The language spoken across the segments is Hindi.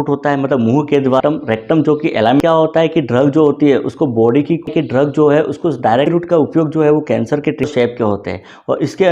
रूट होता है, मतलब मुंह के द्वारा। रेक्टम जो कि एलाइन, क्या होता है कि ड्रग जो होती है उसको बॉडी की ड्रग जो है उसको डायरेक्ट रूट का उपयोग जो है वो कैंसर के शेप के होते हैं। और इसके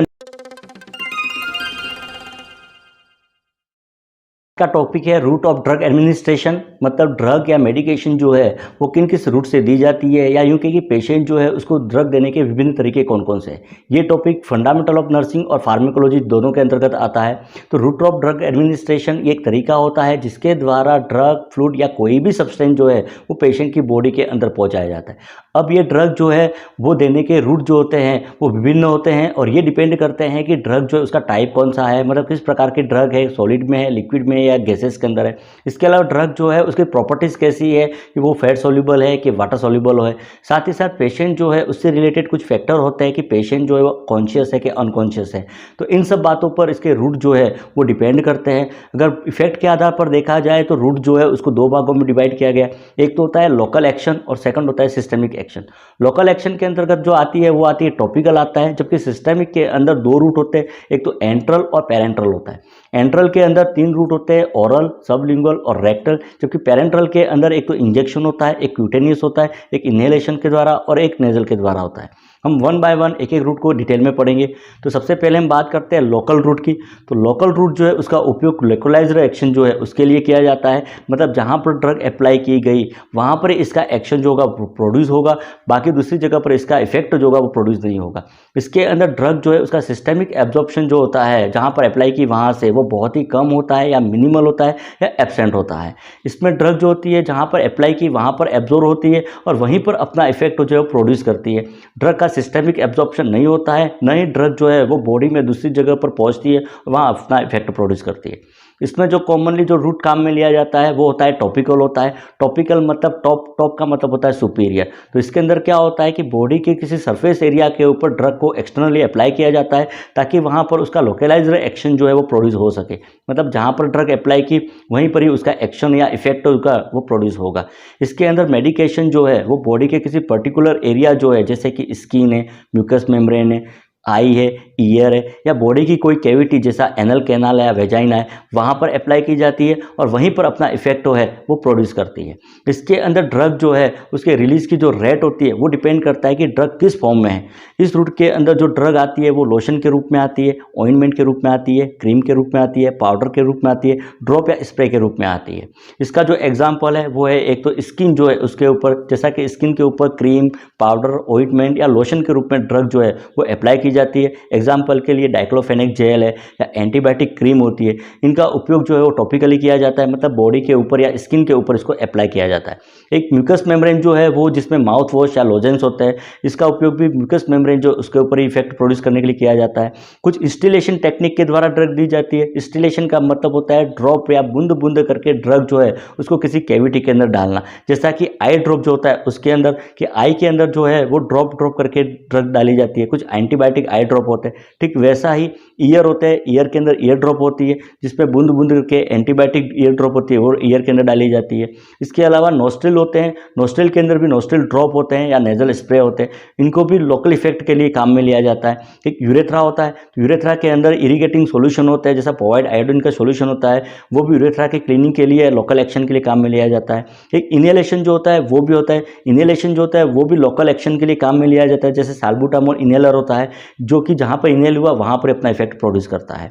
का टॉपिक है रूट ऑफ ड्रग एडमिनिस्ट्रेशन, मतलब ड्रग या मेडिकेशन जो है वो किन किस रूट से दी जाती है, या यूं कि पेशेंट जो है उसको ड्रग देने के विभिन्न तरीके कौन कौन से हैं। ये टॉपिक फंडामेंटल ऑफ नर्सिंग और फार्माकोलॉजी दोनों के अंतर्गत आता है। तो रूट ऑफ ड्रग एडमिनिस्ट्रेशन ये एक तरीका होता है जिसके द्वारा ड्रग, फ्लूइड या कोई भी सब्सटेंस जो है वो पेशेंट की बॉडी के अंदर पहुंचाया जाता है। अब ये ड्रग जो है वो देने के रूट जो होते हैं वो विभिन्न होते हैं, और ये डिपेंड करते हैं कि ड्रग जो है उसका टाइप कौन सा है, मतलब किस प्रकार की ड्रग है, सॉलिड में है, लिक्विड में है या गैसेस के अंदर है। इसके अलावा ड्रग जो है उसकी प्रॉपर्टीज़ कैसी है कि वो फैट सॉल्युबल है कि वाटर सॉल्युबल है। साथ ही साथ पेशेंट जो है उससे रिलेटेड कुछ फैक्टर होते हैं कि पेशेंट जो है वो कॉन्शियस है कि अनकॉन्शियस है। तो इन सब बातों पर इसके रूट जो है वो डिपेंड करते हैं। अगर इफेक्ट के आधार पर देखा जाए तो रूट जो है उसको दो भागों में डिवाइड किया गया। एक तो होता है लोकल एक्शन और सेकंड होता है सिस्टमिक एक्शन। लोकल एक्शन के अंतर्गत जो आती है वो आती है टॉपिकल आता है, जबकि सिस्टमिक के अंदर दो रूट होते हैं, एक तो एंट्रल और पेरेंट्रल होता है। एंट्रल के अंदर तीन रूट होते हैं, ओरल, सबलिंगुअल और रेक्टल, जबकि पेरेंट्रल के अंदर एक तो इंजेक्शन होता है, एक क्यूटेनियस होता है, एक इनहेलेशन के द्वारा और एक नेजल के द्वारा होता है। हम वन बाय वन एक एक रूट को डिटेल में पढ़ेंगे। तो सबसे पहले हम बात करते हैं लोकल रूट की। तो लोकल रूट जो है उसका उपयोग लोकलाइज्ड एक्शन जो है उसके लिए किया जाता है, मतलब जहाँ पर ड्रग अप्लाई की गई वहाँ पर इसका एक्शन जो होगा प्रोड्यूस होगा, बाकी दूसरी जगह पर इसका इफेक्ट जो होगा वो प्रोड्यूस नहीं होगा। इसके अंदर ड्रग जो है उसका सिस्टमिक एब्जॉर्प्शन जो होता है जहाँ पर अप्लाई की वहाँ से वो बहुत ही कम होता है या मिनिमल होता है या एब्सेंट होता है। इसमें ड्रग जो होती है जहाँ पर अप्लाई की वहाँ पर एब्जॉर्ब होती है और वहीं पर अपना इफेक्ट जो है वो प्रोड्यूस करती है। ड्रग का सिस्टमिक एब्जॉर्प्शन नहीं होता है, न ही ड्रग जो है वो बॉडी में दूसरी जगह पर पहुंचती है वहाँ अपना इफेक्ट प्रोड्यूस करती है। इसमें जो कॉमनली जो रूट काम में लिया जाता है वो होता है टॉपिकल होता है। टॉपिकल मतलब टॉप का मतलब होता है सुपीरियर। तो इसके अंदर क्या होता है कि बॉडी के किसी सरफेस एरिया के ऊपर ड्रग को एक्सटर्नली अप्लाई किया जाता है ताकि वहाँ पर उसका लोकलाइज्ड एक्शन जो है वो प्रोड्यूस हो सके, मतलब जहाँ पर ड्रग अप्लाई की वहीं पर ही उसका एक्शन या इफेक्ट उसका वो प्रोड्यूस होगा। इसके अंदर मेडिकेशन जो है वो बॉडी के किसी पर्टिकुलर एरिया जो है, जैसे कि स्किन है, म्यूकस मेम्ब्रेन है, आई है, ईयर है, या बॉडी की कोई कैविटी जैसा एनल कैनाल है या वेजाइना है, वहाँ पर अप्लाई की जाती है और वहीं पर अपना इफेक्ट है वो प्रोड्यूस करती है। इसके अंदर ड्रग जो है उसके रिलीज की जो रेट होती है वो डिपेंड करता है कि ड्रग किस फॉर्म में है। इस रूट के अंदर जो ड्रग आती है वो लोशन के रूप में आती है, ऑइंटमेंट के रूप में आती है, क्रीम के रूप में आती है, पाउडर के रूप में आती है, ड्रॉप या स्प्रे के रूप में आती है। इसका जो एग्जाम्पल है वो है एक तो स्किन जो है उसके ऊपर, जैसा कि स्किन के ऊपर क्रीम, पाउडर, ऑइंटमेंट या लोशन के रूप में ड्रग जो है वो अप्लाई की जाती है। एग्जाम्पल के लिए डाइक्लोफेनेक जेल है या एंटीबायोटिक क्रीम होती है, इनका उपयोग जो है वो टॉपिकली किया जाता है, मतलब बॉडी के ऊपर या स्किन के ऊपर इसको अप्लाई किया जाता है। एक म्यूकस मेम्ब्रेन जो है वो जिसमें माउथ वॉश या लोजेंस होता है, इसका उपयोग भी म्यूकस मेम्ब्रेन जो उसके ऊपर ही इफेक्ट प्रोड्यूस करने के लिए किया जाता है। कुछ इंस्टिलेशन टेक्निक के द्वारा ड्रग दी जाती है। इंस्टिलेशन का मतलब होता है ड्रॉप या बूंद बूंद करके ड्रग जो है उसको किसी कैविटी के अंदर डालना, जैसा कि आई ड्रॉप जो होता है उसके अंदर कि आई के अंदर जो है वो ड्रॉप करके ड्रग डाली जाती है। कुछ एंटीबायोटिक आई ड्रॉप होते हैं, ठीक वैसा ही ईयर होते हैं, ईयर के अंदर ईयर ड्रॉप होती है जिसपे बूंद बूंद करके एंटीबायोटिक ईयर ड्रॉप होती है और ईयर के अंदर डाली जाती है। इसके अलावा नोस्ट्रिल होते हैं, नोस्ट्रिल के अंदर भी नोस्ट्रिल ड्रॉप होते हैं या नेजल स्प्रे होते हैं, इनको भी लोकल इफेक्ट के लिए काम में लिया जाता है। एक यूरेथ्रा होता है, तो यूरेथ्रा के अंदर इरिगेटिंग सोल्यूशन होता है, जैसा प्रोवाइड आयोडीन का सोल्यूशन होता है, वो भी यूरेथ्रा के क्लीनिंग के लिए लोकल एक्शन के लिए काम में लिया जाता है। एक इनहेलेशन जो होता है वो भी होता है, इनहेलेशन जो होता है वो भी लोकल एक्शन के लिए काम में लिया जाता है, जैसे साल्बुटामोल इनहेलर होता है जो कि जहाँ पर इनहेल हुआ वहाँ पर अपना इफेक्ट प्रोड्यूस करता है।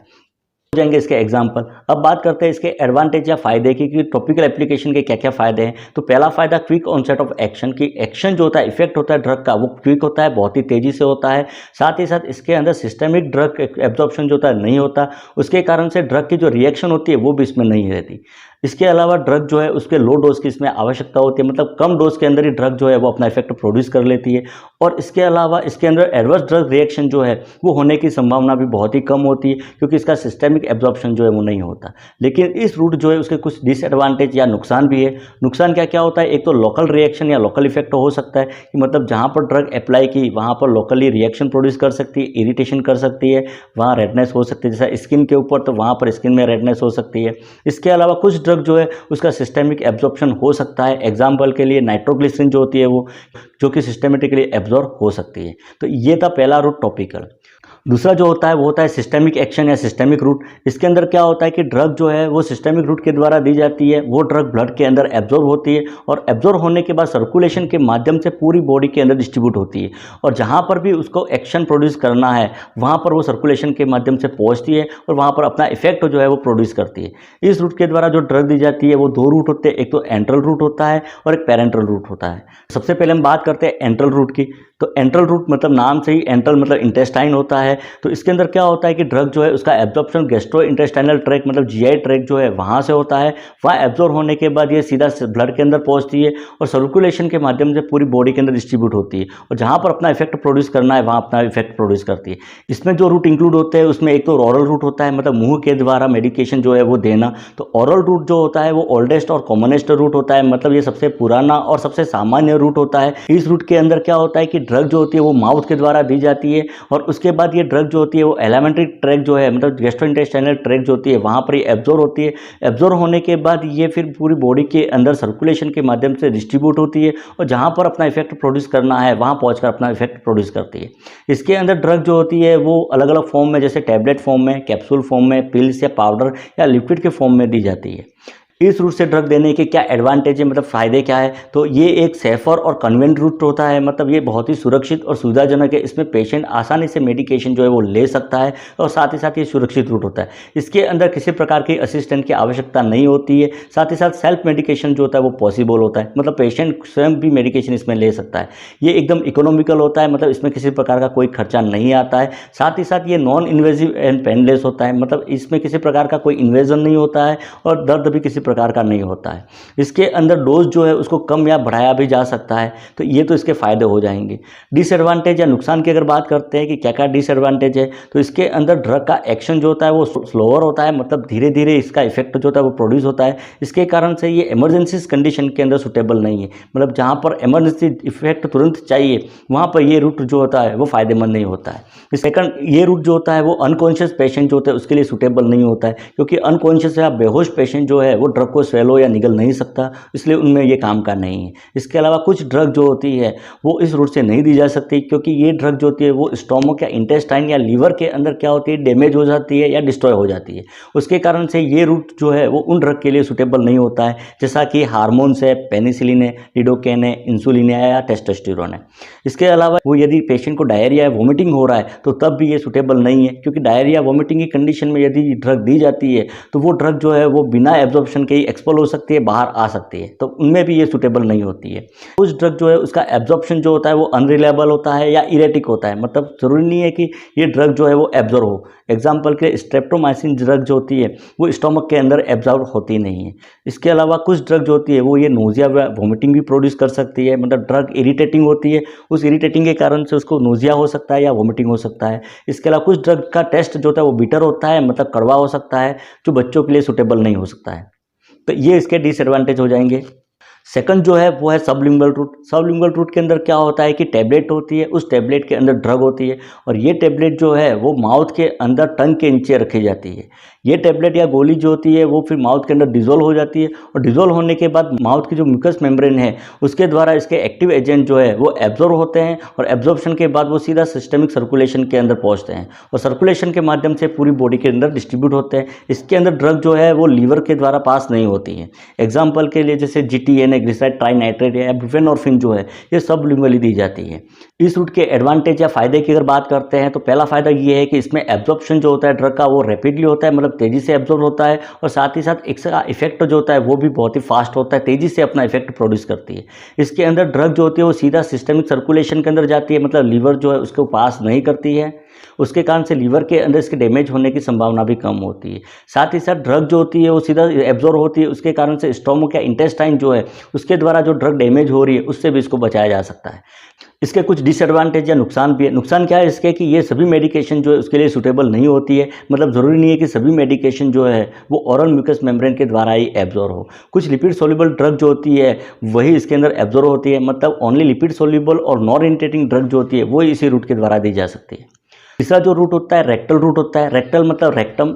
हो जाएंगे इसके एग्जाम्पल। अब बात करते हैं इसके एडवांटेज या फायदे की कि टॉपिकल एप्लीकेशन के क्या क्या फायदे हैं। तो पहला फायदा क्विक ऑनसेट ऑफ एक्शन, की एक्शन जो होता है, इफेक्ट होता है ड्रग का वो क्विक होता है, बहुत ही तेजी से होता है। साथ ही साथ इसके अंदर सिस्टमिक ड्रग एब्जॉर्प्शन जो होता है नहीं होता, उसके कारण से ड्रग की जो रिएक्शन होती है वो भी इसमें नहीं रहती। इसके अलावा ड्रग जो है उसके लो डोज की इसमें आवश्यकता होती है, मतलब कम डोज के अंदर ही ड्रग जो है वो अपना इफेक्ट प्रोड्यूस कर लेती है। और इसके अलावा इसके अंदर एडवर्स ड्रग रिएक्शन जो है वो होने की संभावना भी बहुत ही कम होती है, क्योंकि इसका सिस्टमिक एब्जॉर्प्शन जो है वो नहीं होता। लेकिन इस रूट जो है उसके कुछ डिसएडवांटेज या नुकसान भी है। नुकसान क्या क्या होता है, एक तो लोकल रिएक्शन या लोकल इफेक्ट हो सकता है कि मतलब जहाँ पर ड्रग अप्लाई की वहाँ पर लोकली रिएक्शन प्रोड्यूस कर सकती है, इरिटेशन कर सकती है, वहाँ रेडनेस हो सकती है, जैसा स्किन के ऊपर तो वहाँ पर स्किन में रेडनेस हो सकती है। इसके अलावा कुछ ड्रग जो है उसका सिस्टमिक एब्जॉर्प्शन हो सकता है, एग्जाम्पल के लिए नाइट्रोग्लिसरीन जो होती है वो जो कि सिस्टमेटिकली एब्जॉर्ब हो सकती है। तो ये था पहला रूट टॉपिकल। दूसरा जो होता है वो होता है सिस्टेमिक एक्शन या सिस्टेमिक रूट। इसके अंदर क्या होता है कि ड्रग जो है वो सिस्टेमिक रूट के द्वारा दी जाती है। वो ड्रग ब्लड के अंदर एब्जॉर्ब होती है और एब्जॉर्ब होने के बाद सर्कुलेशन के माध्यम से पूरी बॉडी के अंदर डिस्ट्रीब्यूट होती है, और जहाँ पर भी उसको एक्शन प्रोड्यूस करना है वहाँ पर वो सर्कुलेशन के माध्यम से पहुँचती है और वहाँ पर अपना इफेक्ट जो है वो प्रोड्यूस करती है। इस रूट के द्वारा जो ड्रग दी जाती है वो दो रूट होते हैं, एक तो एंट्रल रूट होता है और एक पेरेंट्रल रूट होता है। सबसे पहले हम बात करते हैं एंट्रल रूट की। तो एंट्रल रूट मतलब नाम से ही एंट्रल मतलब इंटेस्टाइन होता है। तो इसके अंदर क्या होता है कि ड्रग जो है उसका एब्जॉर्प्शन गैस्ट्रो इंटेस्टाइनल ट्रैक्ट मतलब जीआई ट्रैक्ट जो है वहाँ से होता है। वहाँ एब्जॉर्ब होने के बाद ये सीधा ब्लड के अंदर पहुँचती है और सर्कुलेशन के माध्यम से पूरी बॉडी के अंदर डिस्ट्रीब्यूट होती है, और जहाँ पर अपना इफेक्ट प्रोड्यूस करना है वहाँ अपना इफेक्ट प्रोड्यूस करती है। इसमें जो रूट इंक्लूड होते हैं उसमें एक तो ऑरल रूट होता है, मतलब मुंह के द्वारा मेडिकेशन जो है वो देना। तो ऑरल रूट जो होता है वो ओल्डेस्ट और कॉमनेस्ट रूट होता है, मतलब ये सबसे पुराना और सबसे सामान्य रूट होता है। इस रूट के अंदर क्या होता है कि ड्रग जो होती है वो माउथ के द्वारा दी जाती है, और उसके बाद ये ड्रग जो होती है वो एलिमेंट्री ट्रैक्ट जो है मतलब गैस्ट्रोइंटेस्टाइनल ट्रैक्ट जो होती है वहाँ पर ये एब्जॉर्ब होती है। एब्जॉर्ब होने के बाद ये फिर पूरी बॉडी के अंदर सर्कुलेशन के माध्यम से डिस्ट्रीब्यूट होती है, और जहाँ पर अपना इफेक्ट प्रोड्यूस करना है वहाँ पहुँचकर अपना इफेक्ट प्रोड्यूस करती है। इसके अंदर ड्रग जो होती है वो अलग अलग फॉर्म में, जैसे टैबलेट फॉर्म में, कैप्सूल फॉर्म में, पिल्स या पाउडर या लिक्विड के फॉर्म में दी जाती है। इस रूट से ड्रग देने के क्या एडवांटेज है, मतलब फ़ायदे क्या है? तो ये एक सेफर और कन्वेंट रूट होता है, मतलब ये बहुत ही सुरक्षित और सुविधाजनक है। इसमें पेशेंट आसानी से मेडिकेशन जो है वो ले सकता है, और साथ ही साथ ये सुरक्षित रूट होता है। इसके अंदर किसी प्रकार की असिस्टेंट की आवश्यकता नहीं होती है। साथ ही साथ सेल्फ मेडिकेशन जो होता है वो पॉसिबल होता है, मतलब पेशेंट स्वयं भी मेडिकेशन इसमें ले सकता है। ये एकदम इकोनॉमिकल होता है, मतलब इसमें किसी प्रकार का कोई खर्चा नहीं आता है। साथ ही साथ ये नॉन इन्वेजिव एंड पेनलेस होता है, मतलब इसमें किसी प्रकार का कोई इन्वेजन नहीं होता है और दर्द भी किसी प्रकार का नहीं होता है। इसके अंदर डोज जो है उसको कम या बढ़ाया भी जा सकता है। तो ये तो इसके फायदे हो जाएंगे। डिसएडवांटेज या नुकसान की अगर बात करते हैं कि क्या क्या डिसएडवांटेज है, तो इसके अंदर ड्रग का एक्शन जो होता है वो स्लोअर होता है, मतलब धीरे धीरे इसका इफेक्ट जो होता है वो प्रोड्यूस होता है। इसके कारण से ये इमरजेंसी कंडीशन के अंदर सुटेबल नहीं है, मतलब जहाँ पर इमरजेंसी इफेक्ट तुरंत चाहिए वहाँ पर ये रूट जो होता है वो फायदेमंद नहीं होता है। सेकंड, ये रूट जो होता है वो अनकॉन्शियस पेशेंट जो होता है उसके लिए सुटेबल नहीं होता है, क्योंकि अनकॉन्शियस या बेहोश पेशेंट जो है वो ड्रग को स्वेलो या निगल नहीं सकता, इसलिए उनमें ये काम का नहीं है। इसके अलावा कुछ ड्रग जो होती है वो इस रूट से नहीं दी जा सकती, क्योंकि ये ड्रग जो होती है वो स्टोमक या इंटेस्टाइन या लीवर के अंदर क्या होती है, डैमेज हो जाती है या डिस्ट्रॉय हो जाती है। उसके कारण से ये रूट जो है वो उन ड्रग के लिए सुटेबल नहीं होता है, जैसा कि हार्मोन्स है, पेनिसिलिन है, लिडोकेन है, इंसुलिन है या टेस्टोस्टेरोन है। इसके अलावा वो यदि पेशेंट को डायरिया या वोमिटिंग हो रहा है तो तब भी ये सुटेबल नहीं है, क्योंकि डायरिया वोमिटिंग की कंडीशन में यदि ड्रग दी जाती है तो वो ड्रग जो है वो बिना एब्जॉर्प्शन के ही एक्सपेल हो सकती है, बाहर आ सकती है, तो उनमें भी ये सुटेबल नहीं होती है। कुछ ड्रग जो है उसका एब्जॉर्प्शन जो होता है वो अनरिलायबल होता है या इरेटिक होता है, मतलब ज़रूरी नहीं है कि ये ड्रग जो है वो एब्जॉर्ब हो। एग्जाम्पल के स्ट्रेप्टोमाइसिन ड्रग जो होती है वो स्टोमक के अंदर एब्जॉर्ब होती नहीं है। इसके अलावा कुछ ड्रग जो होती है वो ये नोजिया व वोमिटिंग भी प्रोड्यूस कर सकती है, मतलब ड्रग इरिटेटिंग होती है, उस इरिटेटिंग के कारण से उसको नोजिया हो सकता है या वोमिटिंग हो सकता है। इसके अलावा कुछ ड्रग का टेस्ट जो होता है वो बिटर होता है, मतलब कड़वा हो सकता है, जो बच्चों के लिए सुटेबल नहीं हो सकता है। तो ये इसके डिसएडवांटेज हो जाएंगे। सेकंड जो है वो है सबलिंगुअल रूट। सबलिंगुअल रूट के अंदर क्या होता है कि टैबलेट होती है, उस टैबलेट के अंदर ड्रग होती है, और ये टैबलेट जो है वो माउथ के अंदर टंग के नीचे रखी जाती है। ये टैबलेट या गोली जो होती है वो फिर माउथ के अंदर डिजोल्व हो जाती है, और डिजोल्व होने के बाद माउथ की जो म्यूकस मेम्ब्रेन है उसके द्वारा इसके एक्टिव एजेंट जो है वो एब्जॉर्ब होते हैं, और एब्जॉर्प्शन के बाद वो सीधा सिस्टमिक सर्कुलेशन के अंदर पहुँचते हैं, और सर्कुलेशन के माध्यम से पूरी बॉडी के अंदर डिस्ट्रीब्यूट होते हैं। इसके अंदर ड्रग जो है वो लीवर के द्वारा पास नहीं होती है। एग्जाम्पल के लिए जैसे GTN ग्लिसराइड ट्राइनाइट्रेट या बुप्रेनोर्फिन जो है ये सब लिंगुअली दी जाती है। इस रूट के एडवांटेज या फायदे की अगर बात करते हैं तो पहला फायदा ये है कि इसमें एब्जॉर्प्शन जो होता है ड्रग का वो रैपिडली होता है, मतलब तेजी से एब्जॉर्ब होता है, और साथ ही साथ इसका इफेक्ट जो होता है वो भी बहुत ही फास्ट होता है, तेजी से अपना इफेक्ट प्रोड्यूस करती है। इसके अंदर ड्रग जो होती है वो सीधा सिस्टमिक सर्कुलेशन के अंदर जाती है, मतलब लीवर जो है उसको पास नहीं करती है, उसके कारण से लीवर के अंदर इसके डैमेज होने की संभावना भी कम होती है। साथ ही साथ ड्रग जो होती है वो सीधा एब्जॉर्ब होती है, उसके कारण से स्टोमक या इंटेस्टाइन जो है उसके द्वारा जो ड्रग डैमेज हो रही है उससे भी इसको बचाया जा सकता है। इसके कुछ डिसएडवांटेज या नुकसान भी है। नुकसान क्या है इसके कि ये सभी मेडिकेशन जो है उसके लिए सूटेबल नहीं होती है, मतलब ज़रूरी नहीं है कि सभी मेडिकेशन जो है वो ओरल म्यूकस मेम्ब्रेन के द्वारा ही एब्जॉर्ब हो। कुछ लिपिड सोल्यूबल ड्रग जो होती है वही इसके अंदर एब्जॉर्ब होती है, मतलब ओनली लिपिड सोल्यूबल और नॉन इरिटेटिंग ड्रग जो होती है वो इसी रूट के द्वारा दी जा सकती है। तीसरा जो रूट होता है रेक्टल रूट होता है। रेक्टल मतलब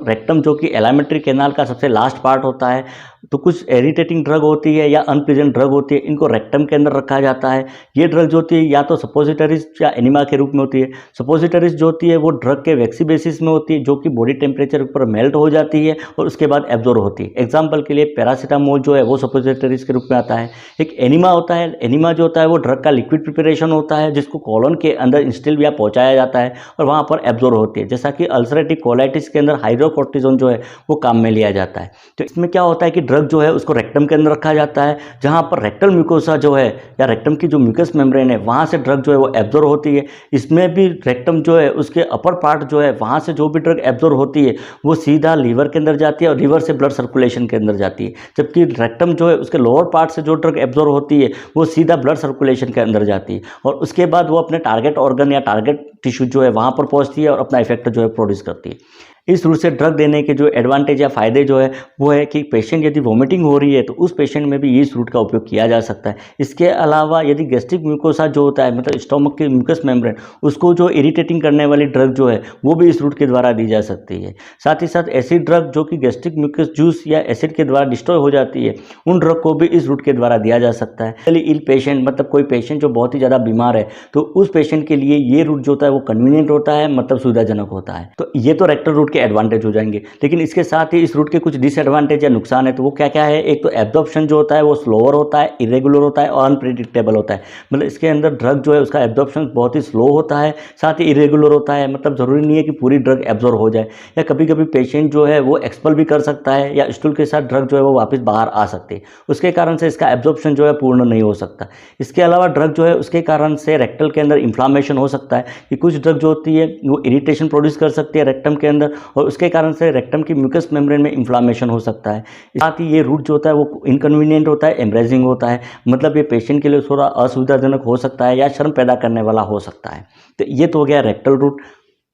रेक्टम जो कि एलिमेंट्री कैनाल का सबसे लास्ट पार्ट होता है, तो कुछ इरिटेटिंग ड्रग होती है या अनप्लीजेंट ड्रग होती है, इनको रेक्टम के अंदर रखा जाता है। ये ड्रग जो होती है या तो सपोजिटरीज या एनिमा के रूप में होती है। सपोजिटरीज जो होती है वो ड्रग के वैक्सी बेसिस में होती है, जो कि बॉडी टेम्परेचर पर मेल्ट हो जाती है और उसके बाद एब्जॉर्ब होती है। एग्जाम्पल के लिए पैरासीटामोल जो है वो सपोजिटरीज के रूप में आता है। एक एनिमा होता है, एनिमा जो होता है वो ड्रग का लिक्विड प्रिपरेशन होता है, जिसको कॉलन के अंदर इंस्टिल या पहुंचाया जाता है और वहाँ पर एब्जॉर्ब होती है। जैसा कि अल्सरेटिव कोलाइटिस के अंदर हाइड्रोकोर्टिजोन जो है वो काम में लिया जाता है। तो इसमें क्या होता है कि ड्रग जो है उसको रेक्टम के अंदर रखा जाता है, जहाँ पर रेक्टल म्यूकोसा जो है या रेक्टम की जो म्यूकस मेम्ब्रेन है वहाँ से ड्रग जो है वो एब्जॉर्ब होती है। इसमें भी रेक्टम जो है उसके अपर पार्ट जो है वहाँ से जो भी ड्रग एब्जॉर्ब होती है वो सीधा लीवर के अंदर जाती है और लीवर से ब्लड सर्कुलेशन के अंदर जाती है। जबकि रेक्टम जो है उसके लोअर पार्ट से जो ड्रग एब्जॉर्ब होती है वो सीधा ब्लड सर्कुलेशन के अंदर जाती है और उसके बाद वो अपने टारगेट ऑर्गन या टारगेट टिश्यू जो है वहाँ पर पहुँचती है और अपना इफेक्ट जो है प्रोड्यूस करती है। इस रूट से ड्रग देने के जो एडवांटेज या फ़ायदे जो है वो है कि पेशेंट यदि वोमिटिंग हो रही है तो उस पेशेंट में भी इस रूट का उपयोग किया जा सकता है। इसके अलावा यदि गैस्ट्रिक म्यूकोसा जो होता है मतलब स्टोमक के म्यूकस मेम्ब्रेन उसको जो इरिटेटिंग करने वाली ड्रग जो है वो भी इस रूट के द्वारा दी जा सकती है। साथ ही साथ एसिड ड्रग जो कि गैस्ट्रिक म्यूकस जूस या एसिड के द्वारा डिस्ट्रॉय हो जाती है उन ड्रग को भी इस रूट के द्वारा दिया जा सकता है। चलिए इल पेशेंट मतलब कोई पेशेंट जो बहुत ही ज़्यादा बीमार है तो उस पेशेंट के लिए ये रूट जो होता है वो कन्वीनियंट होता है, मतलब सुविधाजनक होता है। तो ये तो रेक्टल रूट के एडवांटेज हो जाएंगे। लेकिन इसके साथ ही इस रूट के कुछ डिसएडवांटेज या नुकसान है। तो वो क्या क्या है? एक तो एब्जॉर्प्शन जो होता है वो स्लोअर होता है, इरेगुलर होता है और अनप्रेडिक्टेबल होता है। मतलब इसके अंदर ड्रग जो है उसका एब्जॉर्प्शन बहुत ही स्लो होता है, साथ ही इरेगुलर होता है। मतलब ज़रूरी नहीं है कि पूरी ड्रग एब्जॉर्ब हो जाए, या कभी कभी पेशेंट जो है वो एक्सपल भी कर सकता है या स्टूल के साथ ड्रग जो है वो वापस बाहर आ सकती है। उसके कारण से इसका एब्जॉर्प्शन जो है पूर्ण नहीं हो सकता। इसके अलावा ड्रग जो है उसके कारण से रेक्टल के अंदर इन्फ्लामेशन हो सकता है कि कुछ ड्रग जो होती है वो इरिटेशन प्रोड्यूस कर सकती है रेक्टम के अंदर और उसके कारण से रेक्टम की म्यूकस मेम्ब्रेन में इन्फ्लामेशन हो सकता है। साथ ही ये रूट जो होता है वो इनकन्वीनियंट होता है, एम्ब्रेजिंग होता है। मतलब ये पेशेंट के लिए थोड़ा असुविधाजनक हो सकता है या शर्म पैदा करने वाला हो सकता है। तो ये तो हो गया रेक्टल रूट।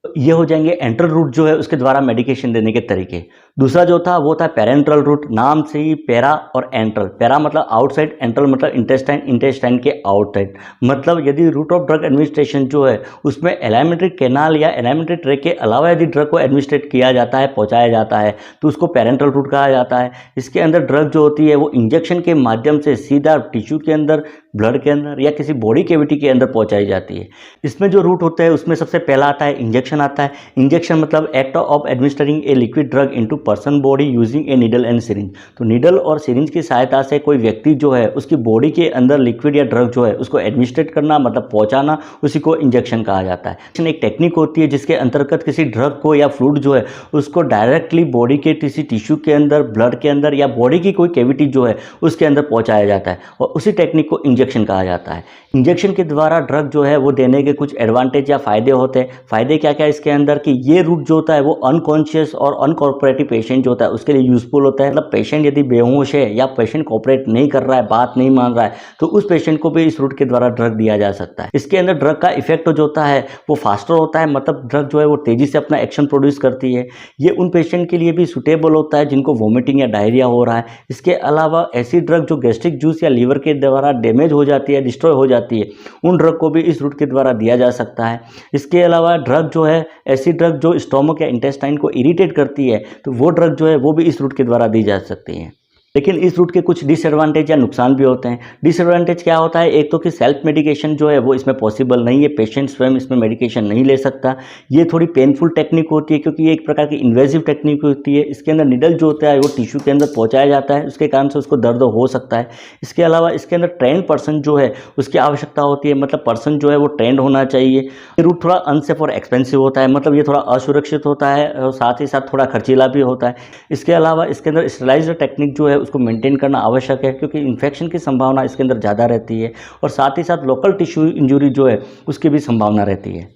ये हो जाएंगे एंट्रल रूट जो है उसके द्वारा मेडिकेशन देने के तरीके। दूसरा जो था वो था पेरेंट्रल रूट। नाम से ही पैरा और एंट्रल, पैरा मतलब आउटसाइड, एंट्रल मतलब इंटेस्टाइन, इंटेस्टाइन के आउटसाइड। मतलब यदि रूट ऑफ ड्रग एडमिनिस्ट्रेशन जो है उसमें एलिमेंट्री कैनाल या एलिमेंट्री ट्रैक के अलावा यदि ड्रग को एडमिनिस्ट्रेट किया जाता है, पहुंचाया जाता है, तो उसको पेरेंट्रल रूट कहा जाता है। इसके अंदर ड्रग जो होती है वो इंजेक्शन के माध्यम से सीधा टिश्यू के अंदर, ब्लड के अंदर या किसी बॉडी कैविटी के अंदर पहुंचाई जाती है। इसमें जो रूट होता है उसमें सबसे पहला आता है इंजेक्शन आता है। इंजेक्शन मतलब act of administering a liquid drug into person body using a needle and syringe. तो नीडल और सिरिंज की सहायता से कोई व्यक्ति जो है उसकी बॉडी के अंदर लिक्विड या ड्रग जो है उसको एडमिनिस्ट्रेट करना, मतलब पहुंचाना, उसी को इंजेक्शन कहा जाता है। एक टेक्निक होती है जिसके अंतर्गत किसी ड्रग को या फ्लूइड जो है उसको डायरेक्टली बॉडी के किसी टिश्यू के अंदर, ब्लड के अंदर या बॉडी की कोई कैविटी जो है उसके अंदर पहुंचाया जाता है और उसी टेक्निक को इंजेक्शन कहा जाता है। इंजेक्शन के द्वारा ड्रग जो है वो देने के कुछ एडवांटेज या फायदे होते हैं। फायदे क्या क्या इसके अंदर कि ये रूट जो होता है वो अनकॉन्शियस और अनकॉर्पोरेटिव पेशेंट जो होता है उसके लिए यूजफुल होता है। मतलब पेशेंट यदि बेहोश है या पेशेंट कोऑपरेट नहीं कर रहा है, बात नहीं मान रहा है, तो उस पेशेंट को भी इस रूट के द्वारा ड्रग दिया जा सकता है। इसके अंदर ड्रग का इफेक्ट जो होता है वो फास्टर होता है, मतलब ड्रग जो है वो तेजी से अपना एक्शन प्रोड्यूस करती है। ये उन पेशेंट के लिए भी सुटेबल होता है जिनको वोमिटिंग या डायरिया हो रहा है। इसके अलावा ऐसी ड्रग जो गैस्ट्रिक जूस या लीवर के द्वारा डैमेज हो जाती है, डिस्ट्रॉय हो जाती है, उन ड्रग को भी इस रूट के द्वारा दिया जा सकता है। इसके अलावा ड्रग जो है, ऐसी ड्रग जो स्टोमक या इंटेस्टाइन को इरिटेट करती है, तो वो ड्रग जो है वो भी इस रूट के द्वारा दी जा सकती है। लेकिन इस रूट के कुछ डिसएडवांटेज या नुकसान भी होते हैं। डिसएडवांटेज क्या होता है? एक तो कि सेल्फ मेडिकेशन जो है वो इसमें पॉसिबल नहीं है, पेशेंट स्वयं इसमें मेडिकेशन नहीं ले सकता। ये थोड़ी पेनफुल टेक्निक होती है क्योंकि ये एक प्रकार की इन्वेजिव टेक्निक होती है। इसके अंदर निडल जो होता है वो टिश्यू के अंदर पहुंचाया जाता है, उसके कारण से उसको दर्द हो सकता है। इसके अलावा इसके अंदर ट्रेंड पर्सन जो है उसकी आवश्यकता होती है, मतलब पर्सन जो है वो ट्रेंड होना चाहिए। ये रूट थोड़ा अनसेफ और एक्सपेंसिव होता है, मतलब ये थोड़ा असुरक्षित होता है और साथ ही साथ थोड़ा खर्चीला भी होता है। इसके अलावा इसके अंदर स्टरलाइज्ड टेक्निक जो है उसको मेंटेन करना आवश्यक है क्योंकि इन्फेक्शन की संभावना इसके अंदर ज़्यादा रहती है और साथ ही साथ लोकल टिश्यू इंजरी जो है उसकी भी संभावना रहती है।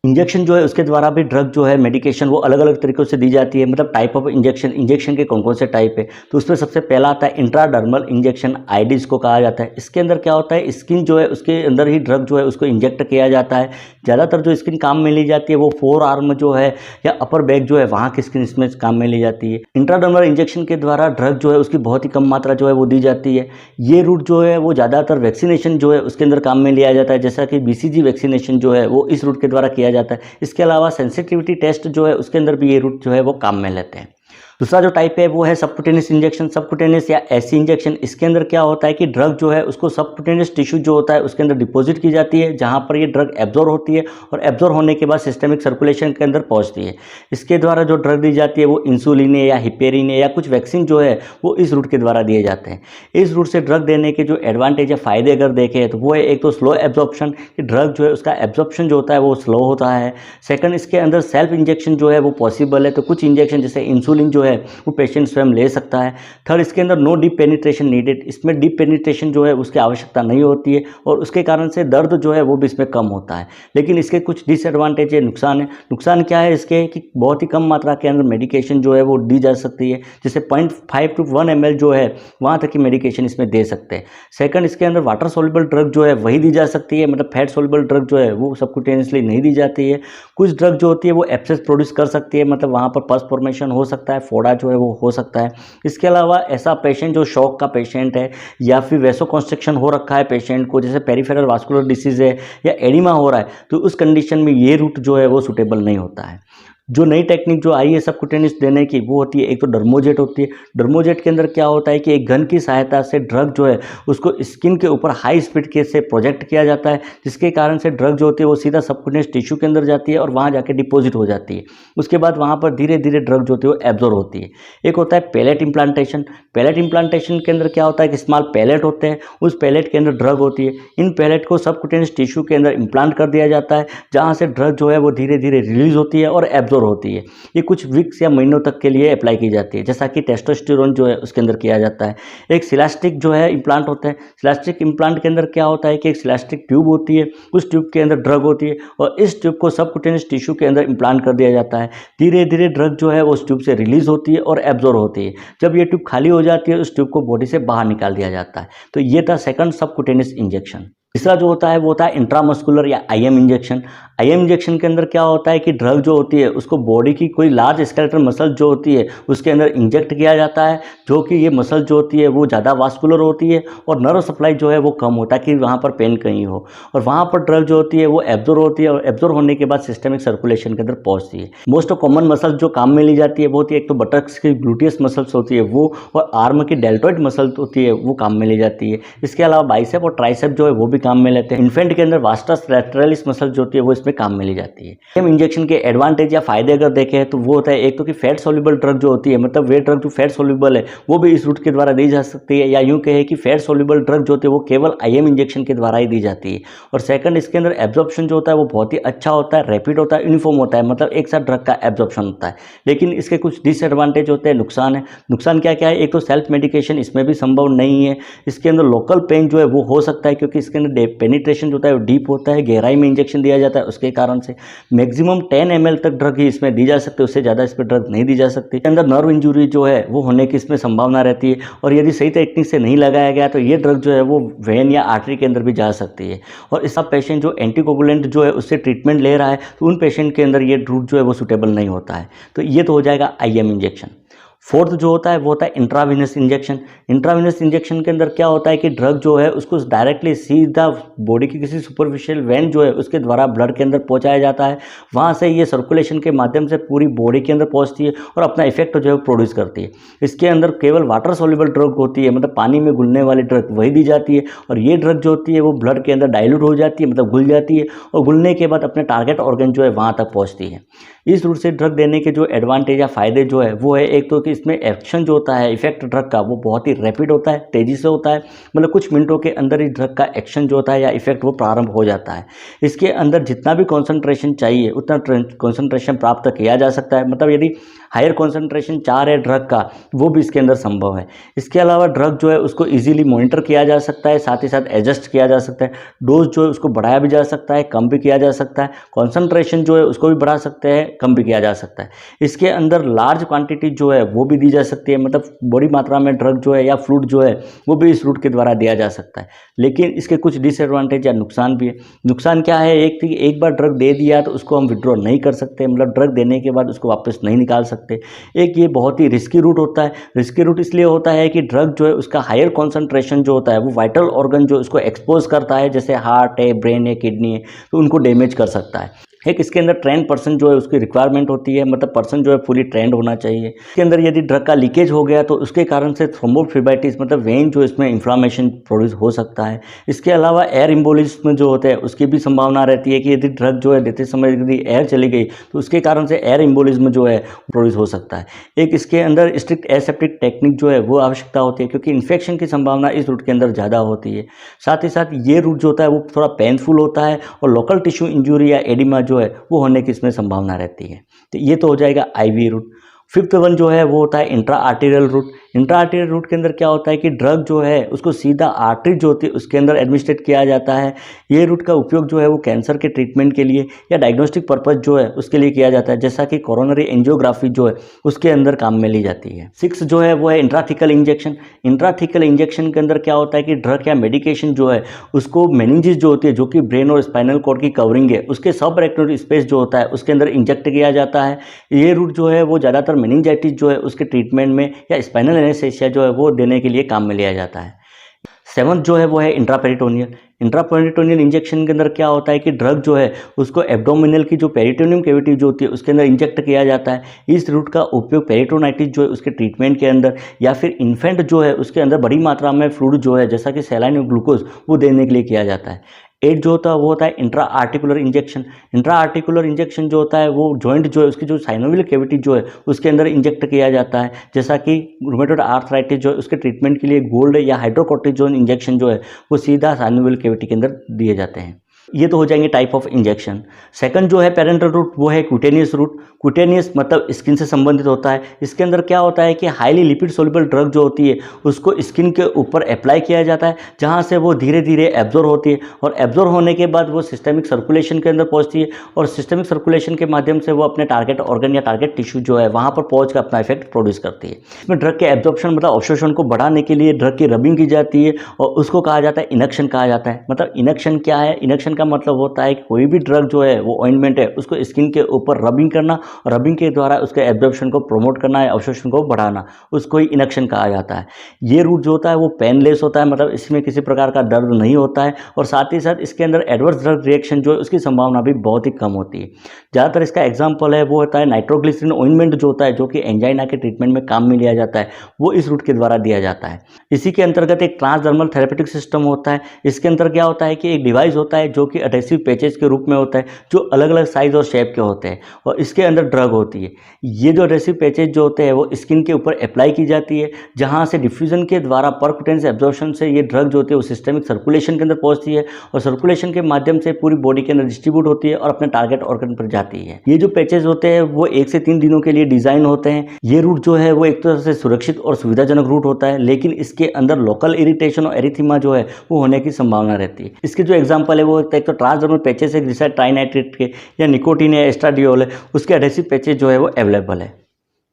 इंजेक्शन जो है उसके द्वारा भी ड्रग जो है मेडिकेशन वो अलग अलग तरीक़ों से दी जाती है। मतलब टाइप ऑफ इंजेक्शन के कौन कौन से टाइप है, तो उसमें सबसे पहला आता है इंट्राडर्मल इंजेक्शन, आईडी इसको कहा जाता है। इसके अंदर क्या होता है, स्किन जो है उसके अंदर ही ड्रग जो है उसको इंजेक्ट किया जाता है। ज़्यादातर जो स्किन काम में ली जाती है वो फोर आर्म जो है या अपर बैक जो है वहाँ की स्किन इसमें काम में ली जाती है। इंट्राडर्मल इंजेक्शन के द्वारा ड्रग जो है उसकी बहुत ही कम मात्रा जो है वो दी जाती है। ये रूट जो है वो ज़्यादातर वैक्सीनेशन जो है उसके अंदर काम में लिया जाता है, जैसा कि BCG वैक्सीनेशन जो है वो इस रूट के द्वारा किया जाता है। इसके अलावा सेंसिटिविटी टेस्ट जो है उसके अंदर भी ये रूट जो है वो काम में लेते हैं। दूसरा जो टाइप है वो है सबक्यूटेनियस इंजेक्शन। सबक्यूटेनियस या ऐसी इंजेक्शन, इसके अंदर क्या होता है कि ड्रग जो है उसको सबक्यूटेनियस टिश्यू जो होता है उसके अंदर डिपॉजिट की जाती है, जहाँ पर ये ड्रग एब्जॉर्ब होती है और एब्जॉर्ब होने के बाद सिस्टमिक सर्कुलेशन के अंदर पहुँचती है। इसके द्वारा जो ड्रग दी जाती है वो इंसुलिन है या हिपेरिन है या कुछ वैक्सीन जो है वो इस रूट के द्वारा दिए जाते हैं। इस रूट से ड्रग देने के जो एडवांटेज या फ़ायदे अगर देखें तो वो है एक तो स्लो एब्जॉर्प्शन, कि ड्रग जो है उसका एब्जॉर्प्शन जो होता है वो स्लो होता है। सेकंड, इसके अंदर सेल्फ इंजेक्शन जो है वो पॉसिबल है, तो कुछ इंजेक्शन जैसे इंसुलिन जो है वो पेशेंट स्वयं ले सकता है। थर्ड, इसके अंदर नो डीप पेनिट्रेशन नीडेड, इसमें डीप पेनिट्रेशन जो है उसकी आवश्यकता नहीं होती है और उसके कारण से दर्द जो है वो भी इसमें कम होता है। लेकिन इसके कुछ डिसएडवांटेज है, नुकसान है। नुकसान क्या है इसके कि बहुत ही कम मात्रा के अंदर मेडिकेशन जो है वो दी जा सकती है, जैसे 0.5 to 1 ml जो है वहाँ तक की मेडिकेशन इसमें दे सकते हैं। सेकंड, इसके अंदर वाटर सोल्युबल ड्रग जो है वही दी जा सकती है, मतलब फैट सोल्युबल ड्रग जो है वो सबक्यूटेनियसली नहीं दी जाती है। कुछ ड्रग जो होती है वो एब्सेस प्रोड्यूस कर सकती है, मतलब वहाँ पर पस फॉर्मेशन हो सकता है, फोड़ा जो है वो हो सकता है। इसके अलावा ऐसा पेशेंट जो शॉक का पेशेंट है या फिर वैसोकॉन्स्ट्रिक्शन हो रखा है पेशेंट को, जैसे पेरिफेरल वास्कुलर डिसीज है या एडिमा हो रहा है, तो उस कंडीशन में ये रूट जो है वो सूटेबल नहीं होता है। जो नई टेक्निक जो आई है सबक्यूटेनियस देने की वो होती है एक तो डर्मोजेट होती है। डर्मोजेट के अंदर क्या होता है कि एक गन की सहायता से ड्रग जो है उसको स्किन के ऊपर हाई स्पीड के से प्रोजेक्ट किया जाता है, जिसके कारण से ड्रग जो होती है वो सीधा सबक्यूटेनियस टिश्यू के अंदर जाती है और वहाँ जाके डिपॉजिट हो जाती है। उसके बाद वहाँ पर धीरे धीरे ड्रग जो होती है वो एब्जॉर्ब होती है। एक होता है पैलेट इम्प्लांटेशन। पैलेट इम्प्लांटेशन के अंदर क्या होता है कि स्मॉल पैलेट होते हैं, उस पैलेट के अंदर ड्रग होती है। इन पैलेट को सबक्यूटेनियस टिश्यू के अंदर इम्प्लांट कर दिया जाता है, जहाँ से ड्रग जो है वो धीरे धीरे रिलीज होती है और एब्जॉर्ब होती है। ये कुछ वीक्स या महीनों तक के लिए अप्लाई की जाती है, जैसा कि टेस्टोस्टेरोन जो है उसके अंदर किया जाता है। एक सिलास्टिक जो है इम्प्लांट होते हैं। सिलास्टिक इम्प्लांट के अंदर क्या होता है कि एक सिलास्टिक ट्यूब होती है, उस ट्यूब के अंदर ड्रग होती है और इस ट्यूब को सबक्यूटेनियस टिश्यू के अंदर इम्प्लांट कर दिया जाता है। धीरे धीरे ड्रग जो है वो उस ट्यूब से रिलीज होती है और एब्जॉर्ब होती है। जब ये ट्यूब खाली हो जाती है उस ट्यूब को बॉडी से बाहर निकाल दिया जाता है। तो ये था सेकंड सबक्यूटेनियस इंजेक्शन। तीसरा जो होता है वो होता है इंट्रामस्कुलर या आईएम इंजेक्शन। आईएम इंजेक्शन के अंदर क्या होता है कि ड्रग जो होती है उसको बॉडी की कोई लार्ज स्केलेटल मसल जो होती है उसके अंदर इंजेक्ट किया जाता है, जो कि ये मसल जो होती है वो ज़्यादा वास्कुलर होती है और नर्व सप्लाई जो है वो कम होता है कि वहाँ पर पेन कहीं हो, और वहाँ पर ड्रग जो होती है वो एब्जॉर्ब होती है और एब्जॉर्ब होने के बाद सिस्टमिक सर्कुलेशन के अंदर पहुँचती है। मोस्ट कॉमन मसल जो काम में ली जाती है वो होती है एक तो बटक्स की ग्लूटियस मसल्स होती है वो, और आर्म की डेल्टॉइड मसल होती है वो काम में ली जाती है। इसके अलावा बाइसेप और ट्राइसेप जो है वो भी काम में लेते हैं। इन्फेंट के अंदर वास्टस लैटरलिस मसल जो होती है वो इसमें काम में ली जाती है। हम इंजेक्शन के एडवांटेज या फायदे अगर देखें तो वो होता है एक तो कि फैट सोल्यूबल ड्रग जो होती है, मतलब वे ड्रग जो फैट सोल्यूबल है वो भी इस रूट के द्वारा दी जा सकती है, या यूं कहे कि फैट सोल्यूबल ड्रग जो होती है वो केवल आईएम इंजेक्शन के द्वारा ही दी जाती है। और सेकंड, इसके अंदर एब्जॉर्प्शन जो होता है वो बहुत ही अच्छा होता है, रैपिड होता है, यूनिफॉर्म होता है, मतलब एक साथ ड्रग का एब्जॉर्प्शन होता है। लेकिन इसके कुछ डिसएडवांटेज होते हैं, नुकसान है। नुकसान क्या क्या है? एक तो सेल्फ मेडिकेशन इसमें भी संभव नहीं है। इसके अंदर लोकल पेन जो है वो हो सकता है, क्योंकि इसके अंदर पेनिट्रेशन जो होता है वो डीप होता है, गहराई में इंजेक्शन दिया जाता है, उसके कारण से मैक्सिमम 10 ml तक ड्रग ही इसमें दी जा सकती है, उससे ज़्यादा इस पर ड्रग नहीं दी जा सकती। इसके अंदर नर्व इंजरी जो है वो होने की इसमें संभावना रहती है, और यदि सही टेक्निक से नहीं लगाया गया तो ये ड्रग जो है वो वेन या आर्टरी के अंदर भी जा सकती है। और इस सब पेशेंट जो एंटीकोगुलेंट जो है उससे ट्रीटमेंट ले रहा है तो उन पेशेंट के अंदर ये रूट जो है वो सूटेबल नहीं होता है। तो ये तो हो जाएगा आईएम इंजेक्शन। फोर्थ जो होता है वो होता है इंट्रावेनस इंजेक्शन। इंट्रावेनस इंजेक्शन के अंदर क्या होता है कि ड्रग जो है उसको डायरेक्टली सीधा बॉडी की किसी सुपरफिशियल वेन जो है उसके द्वारा ब्लड के अंदर पहुंचाया जाता है, वहाँ से ये सर्कुलेशन के माध्यम से पूरी बॉडी के अंदर पहुंचती है और अपना इफेक्ट जो है प्रोड्यूस करती है। इसके अंदर केवल वाटर सोल्यूबल ड्रग होती है, मतलब पानी में घुलने वाली ड्रग वही दी जाती है, और ये ड्रग जो होती है वो ब्लड के अंदर डाइल्यूट हो जाती है, मतलब घुल जाती है, और घुलने के बाद अपने टारगेट ऑर्गन जो है वहाँ तक पहुँचती है। इस रूट से ड्रग देने के जो एडवांटेज या फ़ायदे जो है वो है एक तो कि इसमें एक्शन जो होता है इफेक्ट ड्रग का वो बहुत ही रैपिड होता है, तेज़ी से होता है, मतलब कुछ मिनटों के अंदर ही ड्रग का एक्शन जो होता है या इफेक्ट वो प्रारंभ हो जाता है। इसके अंदर जितना भी कॉन्सेंट्रेशन चाहिए उतना कॉन्सेंट्रेशन प्राप्त किया जा सकता है, मतलब यदि हायर कॉन्सेंट्रेशन चाह रहे ड्रग का वो भी इसके अंदर संभव है। इसके अलावा ड्रग जो है उसको ईजिली मॉनिटर किया जा सकता है, साथ ही साथ एडजस्ट किया जा सकता है। डोज जो है उसको बढ़ाया भी जा सकता है, कम भी किया जा सकता है। कॉन्सेंट्रेशन जो है उसको भी बढ़ा सकते हैं, कम भी किया जा सकता है। इसके अंदर लार्ज क्वांटिटी जो है वो भी दी जा सकती है, मतलब बड़ी मात्रा में ड्रग जो है या फ्लूइड जो है वो भी इस रूट के द्वारा दिया जा सकता है। लेकिन इसके कुछ डिसएडवांटेज या नुकसान भी है। नुकसान क्या है? एक बार ड्रग दे दिया तो उसको हम विड्रॉ नहीं कर सकते, मतलब ड्रग देने के बाद उसको वापस नहीं निकाल सकते। एक ये बहुत ही रिस्की रूट होता है। रिस्की रूट इसलिए होता है कि ड्रग जो है उसका हायर कॉन्सेंट्रेशन जो होता है वो वाइटल ऑर्गन जो उसको एक्सपोज करता है, जैसे हार्ट है, ब्रेन है, किडनी है, तो उनको डैमेज कर सकता है। एक इसके अंदर ट्रेंड पर्सन जो है उसकी रिक्वायरमेंट होती है, मतलब पर्सन जो है फुली ट्रेंड होना चाहिए। इसके अंदर यदि ड्रग का लीकेज हो गया तो उसके कारण से थ्रोम्बोफ्लेबाइटिस मतलब वेन जो इसमें इन्फ्लामेशन प्रोड्यूस हो सकता है। इसके अलावा एयर एम्बोलिज्म जो होता है उसकी भी संभावना रहती है कि यदि ड्रग जो है देते समय यदि एयर चली गई तो उसके कारण से एयर एम्बोलिज्म जो है प्रोड्यूस हो सकता है। एक इसके अंदर स्ट्रिक्ट एसेप्टिक टेक्निक जो है वो आवश्यकता होती है, क्योंकि इन्फेक्शन की संभावना इस रूट के अंदर ज़्यादा होती है। साथ ही साथ ये रूट जो होता है वो थोड़ा पेनफुल होता है और लोकल टिश्यू इंजरी या एडिमा जो है वो होने की इसमें संभावना रहती है। तो ये तो हो जाएगा आईवी रूट। फिफ्थ वन जो है वो होता है intra arterial route. Intra arterial route के अंदर क्या होता है कि ड्रग जो है उसको सीधा आर्टरी जो होती है उसके अंदर एडमिनिस्ट्रेट किया जाता है। ये रूट का उपयोग जो है वो कैंसर के ट्रीटमेंट के लिए या डायग्नोस्टिक पर्पज जो है उसके लिए किया जाता है, जैसा कि कोरोनरी एंजियोग्राफी जो है उसके अंदर काम में ली जाती है। सिक्स जो है वो है इंट्राथिकल इंजेक्शन। इंट्राथिकल इंजेक्शन के अंदर क्या होता है कि ड्रग या मेडिकेशन जो है उसको मेनिंजिस जो होती है, जो कि ब्रेन और स्पाइनल कॉर्ड की कवरिंग है, उसके सब रेक्टोल स्पेस जो होता है उसके अंदर इंजेक्ट किया जाता है। ये रूट जो है वो ज़्यादातर मेनिंजाइटिस जो है उसके ट्रीटमेंट में या स्पाइनल एनेस्थीसिया जो है वो देने के लिए काम में लिया जाता है। सेवंथ जो है वो है इंट्रापेरिटोनियल। इंट्रापेरिटोनियल इंजेक्शन के अंदर क्या होता है कि ड्रग जो है उसको एब्डोमिनल की जो पेरिटोनियम कैविटी जो होती है उसके अंदर इंजेक्ट किया जाता है। इस रूट का उपयोग पेरिटोनाइटिस जो है उसके ट्रीटमेंट के अंदर या फिर इन्फेंट जो है उसके अंदर बड़ी मात्रा में फ्लूइड जो है जैसा कि सैलाइन और ग्लूकोज वो देने के लिए किया जाता है। 8 जो होता है वो होता है intra articular injection. Intra articular injection जो होता है वो जॉइंट जो है उसकी जो साइनोवियल कैविटी जो है उसके अंदर इंजेक्ट किया जाता है, जैसा कि रूमेटॉइड आर्थराइटिस जो है उसके ट्रीटमेंट के लिए गोल्ड या हाइड्रोकोर्टिजोन इंजेक्शन जो है वो सीधा साइनोवियल कैविटी के अंदर दिए जाते हैं। ये तो हो जाएंगे टाइप ऑफ इंजेक्शन। सेकंड जो है पेरेंटल रूट वो है क्यूटेनियस रूट। क्यूटेनियस मतलब स्किन से संबंधित होता है। इसके अंदर क्या होता है कि हाईली लिपिड सोल्युबल ड्रग जो होती है उसको स्किन के ऊपर अप्लाई किया जाता है, जहाँ से वो धीरे धीरे एब्जॉर्ब होती है और एब्जॉर्ब होने के बाद वो सिस्टेमिक सर्कुलेशन के अंदर पहुँचती है और सिस्टेमिक सर्कुलेशन के माध्यम से वो अपने टारगेट ऑर्गन या टारगेट टिश्यू जो है वहाँ पर पहुँच कर अपना इफेक्ट प्रोड्यूस करती है। इसमें ड्रग के एब्जॉर्प्शन मतलब अवशोषण को बढ़ाने के लिए ड्रग की रबिंग की जाती है और उसको कहा जाता है इनक्शन कहा जाता है। मतलब इनक्शन क्या है? इनक्शन का मतलब होता है कि कोई भी ड्रग जो है वो ऑइंटमेंट है उसको स्किन के ऊपर रबिंग करना और रबिंग के द्वारा उसके एब्जॉर्प्शन को प्रमोट करना या अवशोषण को बढ़ाना, उसको ही इनक्शन कहा जाता है। ये रूट जो होता है वो पेनलेस होता है, मतलब इसमें किसी प्रकार का दर्द नहीं होता है और साथ ही साथ इसके अंदर एडवर्स ड्रग रिएक्शन जो है उसकी संभावना भी बहुत ही कम होती है। ज़्यादातर इसका एग्जाम्पल है वो होता है नाइट्रोग्लिसरीन ऑइंटमेंट जो होता है, जो कि एंजाइना के ट्रीटमेंट में काम में लिया जाता है, वो इस रूट के द्वारा दिया जाता है। इसी के अंतर्गत एक ट्रांसडर्मल थेरेपेटिक सिस्टम होता है। इसके अंदर क्या होता है कि एक डिवाइस होता है जो कि अडेसिव पैचेस के रूप में होता है, जो अलग अलग साइज और शेप के होते हैं और इसके अंदर ड्रग होती है। ये जो अडेसिव पैचेस जो होते हैं वो स्किन के ऊपर अप्लाई की जाती है, जहाँ से डिफ्यूजन के द्वारा परक्यूटेंस एब्जॉर्प्शन से ये ड्रग जो होती है वो सिस्टेमिक सर्कुलेशन के अंदर पहुंचती है और सर्कुलेशन के माध्यम से पूरी बॉडी के अंदर डिस्ट्रीब्यूट होती है और अपने टारगेट ऑर्गन पर जाती है। ये जो पैचेस होते हैं वो 1 से 3 दिनों के लिए डिजाइन होते हैं। ये रूट जो है वो एक तरह से सुरक्षित और सुविधाजनक रूट होता है, लेकिन इसके अंदर लोकल इरिटेशन और एरिथीमा जो है वो होने की संभावना रहती है। इसके जो एग्जांपल है वो एक तो ट्रांसडर्मल पैचेस है, जैसे ट्राइनाइट्रेट के या निकोटीन या एस्ट्राडियोल है, उसके एडेसिव पैचेस जो है वो अवेलेबल है।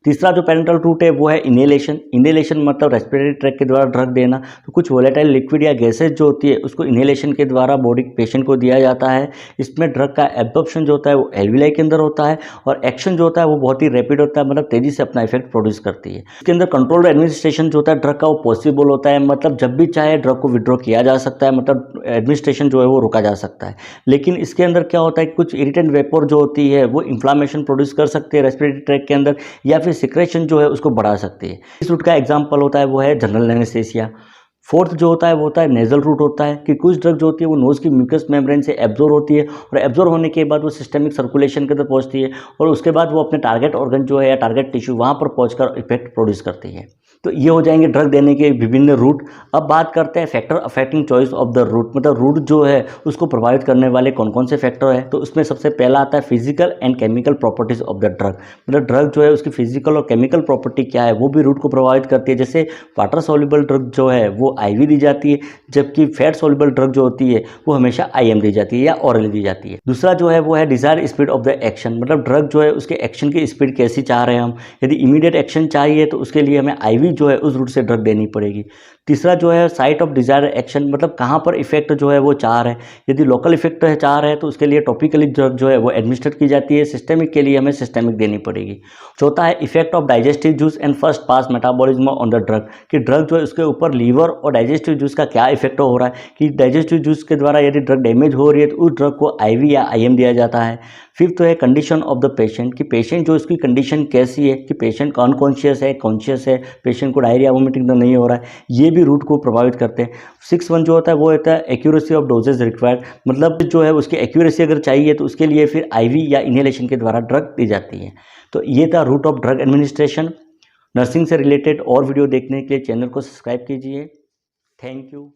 तीसरा जो पेरेंटल रूट है वो है इनहेलेशन। इनहेलेशन मतलब रेस्पिरेटरी ट्रैक के द्वारा ड्रग देना। तो कुछ वोलेटाइल लिक्विड या गैसेज जो होती है उसको इनहेलेशन के द्वारा बॉडी पेशेंट को दिया जाता है। इसमें ड्रग का एब्जॉर्प्शन जो होता है वो एल्विलाई के अंदर होता है और एक्शन जो होता है वो बहुत ही रैपिड होता है, मतलब तेजी से अपना इफेक्ट प्रोड्यूस करती है। इसके अंदर कंट्रोल्ड एडमिनिस्ट्रेशन जो होता है ड्रग का वो पॉसिबल होता है, मतलब जब भी चाहे ड्रग को विड्रॉ किया जा सकता है, मतलब एडमिनिस्ट्रेशन जो है वो रोका जा सकता है। लेकिन इसके अंदर क्या होता है कि कुछ इरिटेंट वेपर जो होती है वो इन्फ्लामेशन प्रोड्यूस कर सकते हैं रेस्पिरेटरी ट्रैक के अंदर, या फिर सिक्रेशन जो है उसको बढ़ा सकती है। इस रूट का एग्जांपल होता है वो है जनरल एनेस्थीसिया। फोर्थ जो होता है वो होता है नेजल रूट होता है कि कुछ ड्रग जो होती है वो नोज की म्यूकस मेम्ब्रेन से एब्जॉर्ब होती है और एब्जॉर्ब होने के बाद वो सिस्टेमिक सर्कुलेशन के अंदर पहुंचती है और उसके बाद वो अपने टारगेट ऑर्गन जो है या टारगेट टिश्यू वहाँ पर पहुंचकर इफेक्ट प्रोड्यूस करती है। तो ये हो जाएंगे ड्रग देने के विभिन्न रूट। अब बात करते हैं factor affecting choice of the route, मतलब रूट जो है उसको प्रभावित करने वाले कौन कौन से फैक्टर है। तो उसमें सबसे पहला आता है physical and chemical properties of the drug, मतलब ड्रग जो है उसकी फिजिकल और केमिकल प्रॉपर्टी क्या है वो भी रूट को प्रभावित करती है। जैसे वाटर सॉल्युबल ड्रग जो है वो आईवी दी जाती है, जबकि फैट सॉल्युबल ड्रग जो होती है वो हमेशा आईएम दी जाती है या ओरली दी जाती है। दूसरा जो है वो है desire speed of the action, मतलब ड्रग जो है उसके एक्शन की स्पीड कैसी चाह रहे हैं हम। यदि इमीडिएट एक्शन चाहिए तो उसके लिए हमें आईवी जो है उस रूट से ड्रग देनी पड़ेगी। तीसरा जो है साइट ऑफ डिजायर एक्शन, मतलब कहाँ पर इफेक्ट जो है वो चाह रहा है। यदि लोकल इफेक्ट है चाह रहा है तो उसके लिए टॉपिकली ड्रग जो है वो एडमिनिस्टर की जाती है, सिस्टेमिक के लिए हमें सिस्टेमिक देनी पड़ेगी। चौथा है effect of digestive juice and first pass metabolism on the drug, कि ड्रग जो है उसके ऊपर लीवर और डाइजेस्टिव जूस का क्या इफेक्ट हो रहा है, कि डाइजेस्टिव जूस के द्वारा यदि ड्रग डैमेज हो रही है तो उस ड्रग को आईवी या आईएम दिया जाता है। फिफ्थ है कंडीशन ऑफ द पेशेंट, कि पेशेंट जो इसकी कंडीशन कैसी है, कि पेशेंट अनकॉन्शियस है, कॉन्शियस है, पेशेंट को डायरिया वोमिटिंग तो नहीं हो रहा है, ये भी रूट को प्रभावित करते हैं। सिक्स वन जो होता है वो होता है एक्यूरेसी ऑफ डोजेज रिक्वायर्ड, मतलब जो है उसकी एक्यूरेसी अगर चाहिए तो उसके लिए फिर आईवी या इनहेलेशन के द्वारा ड्रग दी जाती है। तो ये था route of drug administration. Nursing से रिलेटेड और वीडियो देखने के लिए चैनल को सब्सक्राइब कीजिए। Thank you.